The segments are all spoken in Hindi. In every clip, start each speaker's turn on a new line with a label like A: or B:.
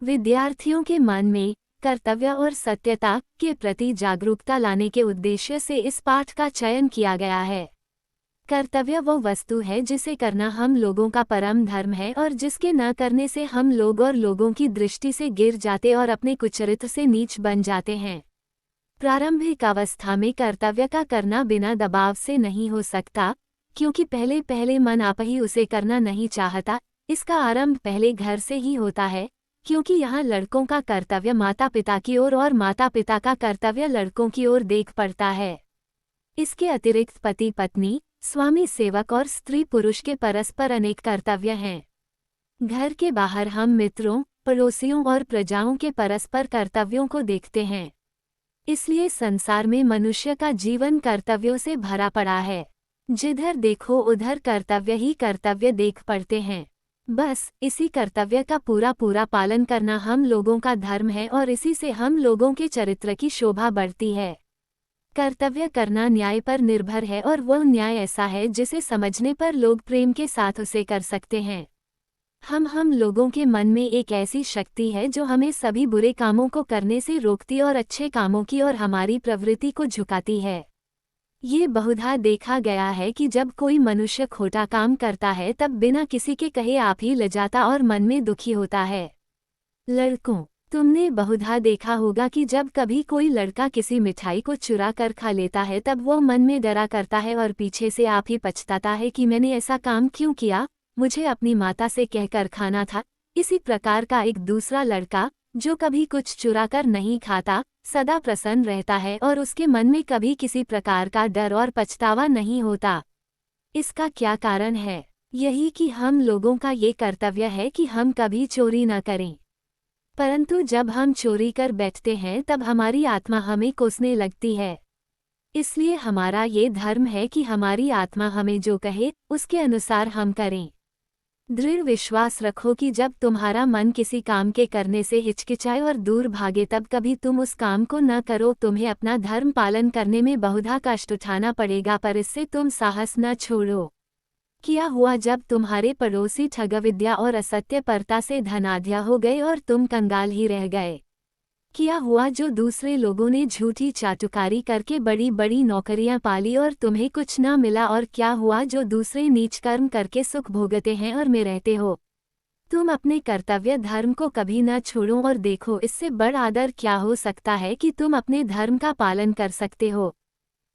A: विद्यार्थियों के मन में कर्तव्य और सत्यता के प्रति जागरूकता लाने के उद्देश्य से इस पाठ का चयन किया गया है। कर्तव्य वो वस्तु है जिसे करना हम लोगों का परम धर्म है और जिसके न करने से हम लोग और लोगों की दृष्टि से गिर जाते और अपने कुचरित्र से नीच बन जाते हैं। प्रारंभिक अवस्था में कर्तव्य का करना बिना दबाव से नहीं हो सकता, क्योंकि पहले पहले मन आप ही उसे करना नहीं चाहता। इसका आरंभ पहले घर से ही होता है, क्योंकि यहाँ लड़कों का कर्तव्य माता पिता की ओर और माता पिता का कर्तव्य लड़कों की ओर देख पड़ता है। इसके अतिरिक्त पति पत्नी, स्वामी सेवक और स्त्री पुरुष के परस्पर अनेक कर्तव्य हैं। घर के बाहर हम मित्रों, पड़ोसियों और प्रजाओं के परस्पर कर्तव्यों को देखते हैं। इसलिए संसार में मनुष्य का जीवन कर्तव्यों से भरा पड़ा है। जिधर देखो उधर कर्तव्य ही कर्तव्य देख पड़ते हैं। बस इसी कर्तव्य का पूरा पूरा पालन करना हम लोगों का धर्म है और इसी से हम लोगों के चरित्र की शोभा बढ़ती है। कर्तव्य करना न्याय पर निर्भर है और वह न्याय ऐसा है जिसे समझने पर लोग प्रेम के साथ उसे कर सकते हैं। हम लोगों के मन में एक ऐसी शक्ति है जो हमें सभी बुरे कामों को करने से रोकती और अच्छे कामों की और हमारी प्रवृत्ति को झुकाती है। ये बहुधा देखा गया है कि जब कोई मनुष्य खोटा काम करता है तब बिना किसी के कहे आप ही लजाता और मन में दुखी होता है। लड़कों, तुमने बहुधा देखा होगा कि जब कभी कोई लड़का किसी मिठाई को चुरा कर खा लेता है तब वो मन में डरा करता है और पीछे से आप ही पछताता है कि मैंने ऐसा काम क्यों किया, मुझे अपनी माता से कहकर खाना था। इसी प्रकार का एक दूसरा लड़का जो कभी कुछ चुरा कर नहीं खाता, सदा प्रसन्न रहता है और उसके मन में कभी किसी प्रकार का डर और पछतावा नहीं होता। इसका क्या कारण है? यही कि हम लोगों का ये कर्तव्य है कि हम कभी चोरी न करें। परंतु जब हम चोरी कर बैठते हैं तब हमारी आत्मा हमें कोसने लगती है। इसलिए हमारा ये धर्म है कि हमारी आत्मा हमें जो कहे उसके अनुसार हम करें। दृढ़ विश्वास रखो कि जब तुम्हारा मन किसी काम के करने से हिचकिचाए और दूर भागे तब कभी तुम उस काम को न करो। तुम्हें अपना धर्म पालन करने में बहुधा कष्ट उठाना पड़ेगा, पर इससे तुम साहस न छोड़ो। क्या हुआ जब तुम्हारे पड़ोसी ठगविद्या और असत्यपरता से धनाढ्य हो गए और तुम कंगाल ही रह गए? क्या हुआ जो दूसरे लोगों ने झूठी चाटुकारी करके बड़ी बड़ी नौकरियां पाली और तुम्हें कुछ न मिला? और क्या हुआ जो दूसरे नीच कर्म करके सुख भोगते हैं और में रहते हो? तुम अपने कर्तव्य धर्म को कभी न छोड़ो और देखो इससे बड़ आदर क्या हो सकता है कि तुम अपने धर्म का पालन कर सकते हो।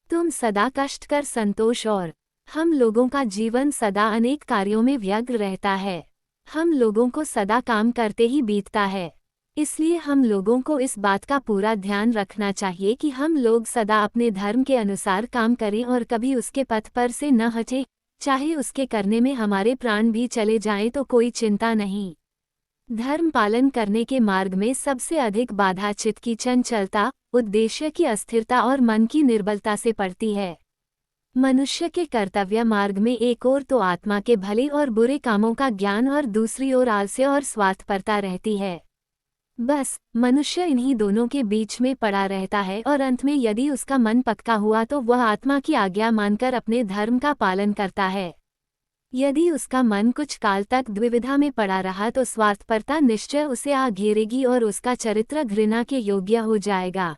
A: तुम सदा कष्ट कर संतोष और हम लोगों का जीवन सदा अनेक कार्यों में व्यग्र रहता है। हम लोगों को सदा काम करते ही बीतता है। इसलिए हम लोगों को इस बात का पूरा ध्यान रखना चाहिए कि हम लोग सदा अपने धर्म के अनुसार काम करें और कभी उसके पथ पर से न हटें। चाहे उसके करने में हमारे प्राण भी चले जाएं तो कोई चिंता नहीं। धर्म पालन करने के मार्ग में सबसे अधिक बाधा चित्त की चंचलता, उद्देश्य की अस्थिरता और मन की निर्बलता से पड़ती है। मनुष्य के कर्तव्य मार्ग में एक ओर तो आत्मा के भले और बुरे कामों का ज्ञान और दूसरी ओर आलस्य और स्वार्थपरता रहती है। बस मनुष्य इन्हीं दोनों के बीच में पड़ा रहता है और अंत में यदि उसका मन पक्का हुआ तो वह आत्मा की आज्ञा मानकर अपने धर्म का पालन करता है। यदि उसका मन कुछ काल तक द्विविधा में पड़ा रहा तो स्वार्थपरता निश्चय उसे आ घेरेगी और उसका चरित्र घृणा के योग्य हो जाएगा।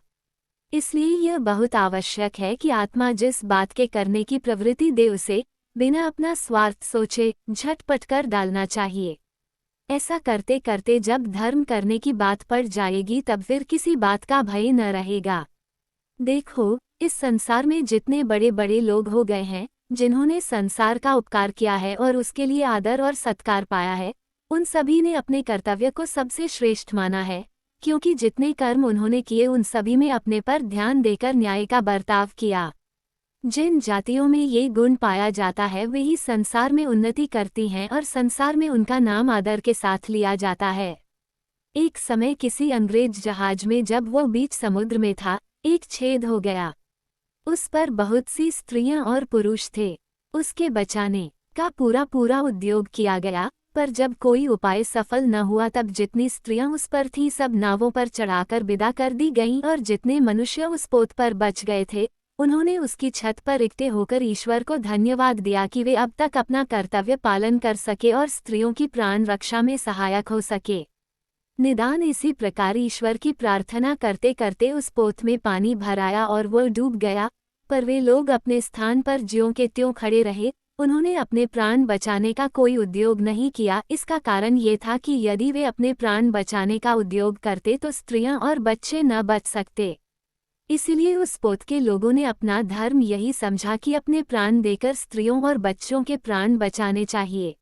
A: इसलिए यह बहुत आवश्यक है कि आत्मा जिस बात के करने की प्रवृत्ति दे उसे बिना अपना स्वार्थ सोचे झटपट कर डालना चाहिए। ऐसा करते करते जब धर्म करने की बात पड़ जाएगी तब फिर किसी बात का भय न रहेगा। देखो, इस संसार में जितने बड़े बड़े लोग हो गए हैं जिन्होंने संसार का उपकार किया है और उसके लिए आदर और सत्कार पाया है, उन सभी ने अपने कर्तव्य को सबसे श्रेष्ठ माना है, क्योंकि जितने कर्म उन्होंने किए उन सभी में अपने पर ध्यान देकर न्याय का बर्ताव किया। जिन जातियों में ये गुण पाया जाता है वे ही संसार में उन्नति करती हैं और संसार में उनका नाम आदर के साथ लिया जाता है। एक समय किसी अंग्रेज जहाज में जब वो बीच समुद्र में था, एक छेद हो गया। उस पर बहुत सी स्त्रियां और पुरुष थे। उसके बचाने का पूरा पूरा उद्योग किया गया, पर जब कोई उपाय सफल न हुआ तब जितनी स्त्रियां उस पर थीं सब नावों पर चढ़ाकर विदा कर दी गईं और जितने मनुष्य उस पोत पर बच गए थे उन्होंने उसकी छत पर इकट्ठे होकर ईश्वर को धन्यवाद दिया कि वे अब तक अपना कर्तव्य पालन कर सके और स्त्रियों की प्राण रक्षा में सहायक हो सके। निदान इसी प्रकार ईश्वर की प्रार्थना करते करते उस पोत में पानी भर आया और वो डूब गया, पर वे लोग अपने स्थान पर ज्यों के त्यों खड़े रहे। उन्होंने अपने प्राण बचाने का कोई उद्योग नहीं किया। इसका कारण ये था कि यदि वे अपने प्राण बचाने का उद्योग करते तो स्त्रियां और बच्चे न बच सकते। इसलिए उस पोत के लोगों ने अपना धर्म यही समझा कि अपने प्राण देकर स्त्रियों और बच्चों के प्राण बचाने चाहिए।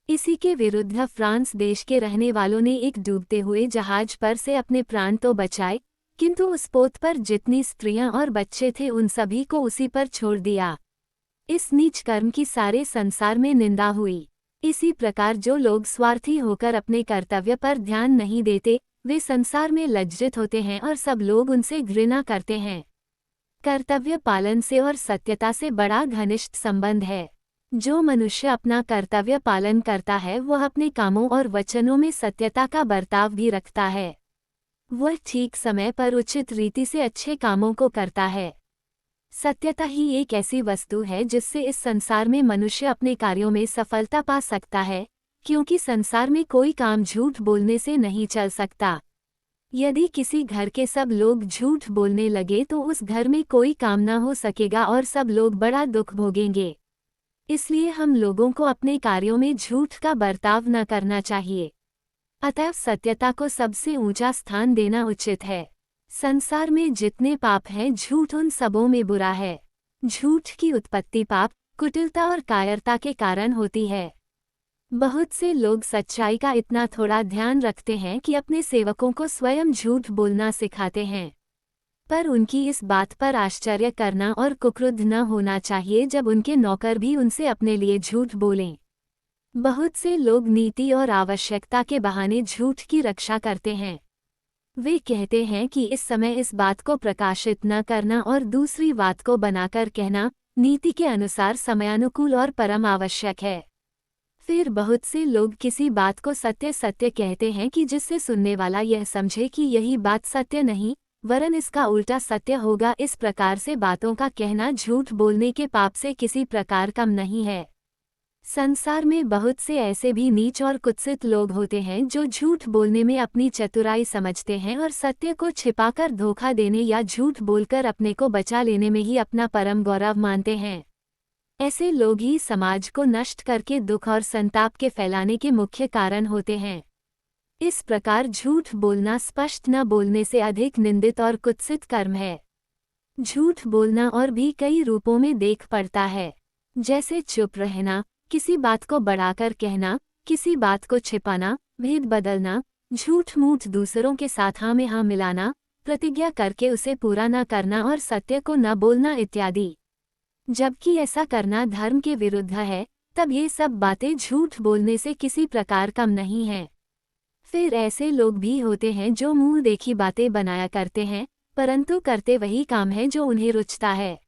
A: इसी के विरुद्ध फ्रांस देश के रहने वालों ने एक डूबते हुए जहाज पर से अपने प्राण तो बचाए, किंतु उस पोत पर जितनी स्त्रियां और बच्चे थे उन सभी को उसी पर छोड़ दिया। इस नीच कर्म की सारे संसार में निंदा हुई। इसी प्रकार जो लोग स्वार्थी होकर अपने कर्तव्य पर ध्यान नहीं देते, वे संसार में लज्जित होते हैं और सब लोग उनसे घृणा करते हैं। कर्तव्य पालन से और सत्यता से बड़ा घनिष्ठ संबंध है। जो मनुष्य अपना कर्तव्य पालन करता है वह अपने कामों और वचनों में सत्यता का बर्ताव भी रखता है। वह ठीक समय पर उचित रीति से अच्छे कामों को करता है। सत्यता ही एक ऐसी वस्तु है जिससे इस संसार में मनुष्य अपने कार्यों में सफलता पा सकता है, क्योंकि संसार में कोई काम झूठ बोलने से नहीं चल सकता। यदि किसी घर के सब लोग झूठ बोलने लगे तो उस घर में कोई काम न हो सकेगा और सब लोग बड़ा दुख भोगेंगे। इसलिए हम लोगों को अपने कार्यों में झूठ का बर्ताव न करना चाहिए। अतएव सत्यता को सबसे ऊंचा स्थान देना उचित है। संसार में जितने पाप हैं झूठ उन सबों में बुरा है। झूठ की उत्पत्ति पाप, कुटिलता और कायरता के कारण होती है। बहुत से लोग सच्चाई का इतना थोड़ा ध्यान रखते हैं कि अपने सेवकों को स्वयं झूठ बोलना सिखाते हैं, पर उनकी इस बात पर आश्चर्य करना और कुक्रुद्ध न होना चाहिए जब उनके नौकर भी उनसे अपने लिए झूठ बोलें। बहुत से लोग नीति और आवश्यकता के बहाने झूठ की रक्षा करते हैं। वे कहते हैं कि इस समय इस बात को प्रकाशित न करना और दूसरी बात को बनाकर कहना नीति के अनुसार समयानुकूल और परम आवश्यक है। फिर बहुत से लोग किसी बात को सत्य सत्य कहते हैं कि जिससे सुनने वाला यह समझे कि यही बात सत्य नहीं वरन इसका उल्टा सत्य होगा। इस प्रकार से बातों का कहना झूठ बोलने के पाप से किसी प्रकार कम नहीं है। संसार में बहुत से ऐसे भी नीच और कुत्सित लोग होते हैं जो झूठ बोलने में अपनी चतुराई समझते हैं और सत्य को छिपाकर धोखा देने या झूठ बोलकर अपने को बचा लेने में ही अपना परम गौरव मानते हैं। ऐसे लोग ही समाज को नष्ट करके दुख और संताप के फैलाने के मुख्य कारण होते हैं। इस प्रकार झूठ बोलना स्पष्ट न बोलने से अधिक निंदित और कुत्सित कर्म है। झूठ बोलना और भी कई रूपों में देख पड़ता है, जैसे चुप रहना, किसी बात को बढ़ाकर कहना, किसी बात को छिपाना, भेद बदलना, झूठ मूठ दूसरों के साथ हाँ में हाँ मिलाना, प्रतिज्ञा करके उसे पूरा न करना और सत्य को न बोलना इत्यादि। जबकि ऐसा करना धर्म के विरुद्ध है, तब ये सब बातें झूठ बोलने से किसी प्रकार कम नहीं हैं। फिर ऐसे लोग भी होते हैं जो मुंह देखी बातें बनाया करते हैं, परंतु करते वही काम है जो उन्हें रुचता है।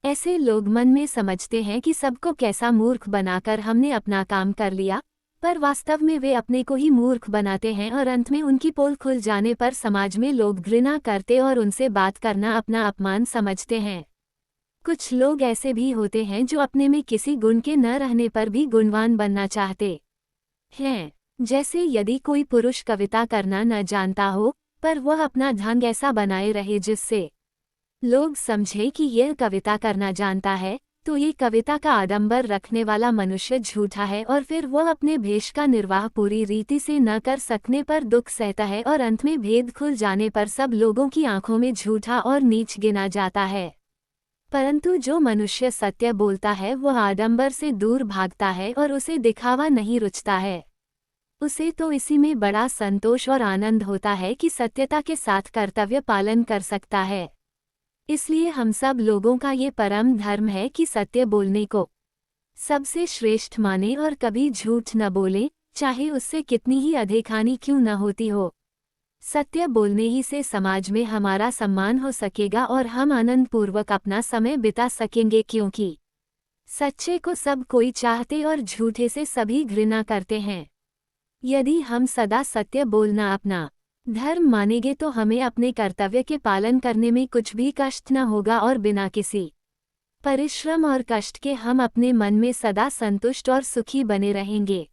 A: ऐसे लोग मन में समझते हैं कि सबको कैसा मूर्ख बनाकर हमने अपना काम कर लिया, पर वास्तव में वे अपने को ही मूर्ख बनाते हैं और अंत में उनकी पोल खुल जाने पर समाज में लोग घृणा करते और उनसे बात करना अपना अपमान समझते हैं। कुछ लोग ऐसे भी होते हैं जो अपने में किसी गुण के न रहने पर भी गुणवान बनना चाहते हैं। जैसे यदि कोई पुरुष कविता करना न जानता हो, पर वह अपना ढंग ऐसा बनाए रहे जिससे लोग समझे कि यह कविता करना जानता है, तो ये कविता का आडंबर रखने वाला मनुष्य झूठा है और फिर वह अपने भेष का निर्वाह पूरी रीति से न कर सकने पर दुख सहता है और अंत में भेद खुल जाने पर सब लोगों की आंखों में झूठा और नीच गिना जाता है। परंतु जो मनुष्य सत्य बोलता है वह आडंबर से दूर भागता है और उसे दिखावा नहीं रुचता है। उसे तो इसी में बड़ा संतोष और आनंद होता है कि सत्यता के साथ कर्तव्य पालन कर सकता है। इसलिए हम सब लोगों का ये परम धर्म है कि सत्य बोलने को सबसे श्रेष्ठ माने और कभी झूठ न बोले, चाहे उससे कितनी ही अधिक हानि क्यों न होती हो। सत्य बोलने ही से समाज में हमारा सम्मान हो सकेगा और हम आनंद पूर्वक अपना समय बिता सकेंगे, क्योंकि सच्चे को सब कोई चाहते और झूठे से सभी घृणा करते हैं। यदि हम सदा सत्य बोलना अपना धर्म मानेंगे तो हमें अपने कर्तव्य के पालन करने में कुछ भी कष्ट न होगा और बिना किसी परिश्रम और कष्ट के हम अपने मन में सदा संतुष्ट और सुखी बने रहेंगे।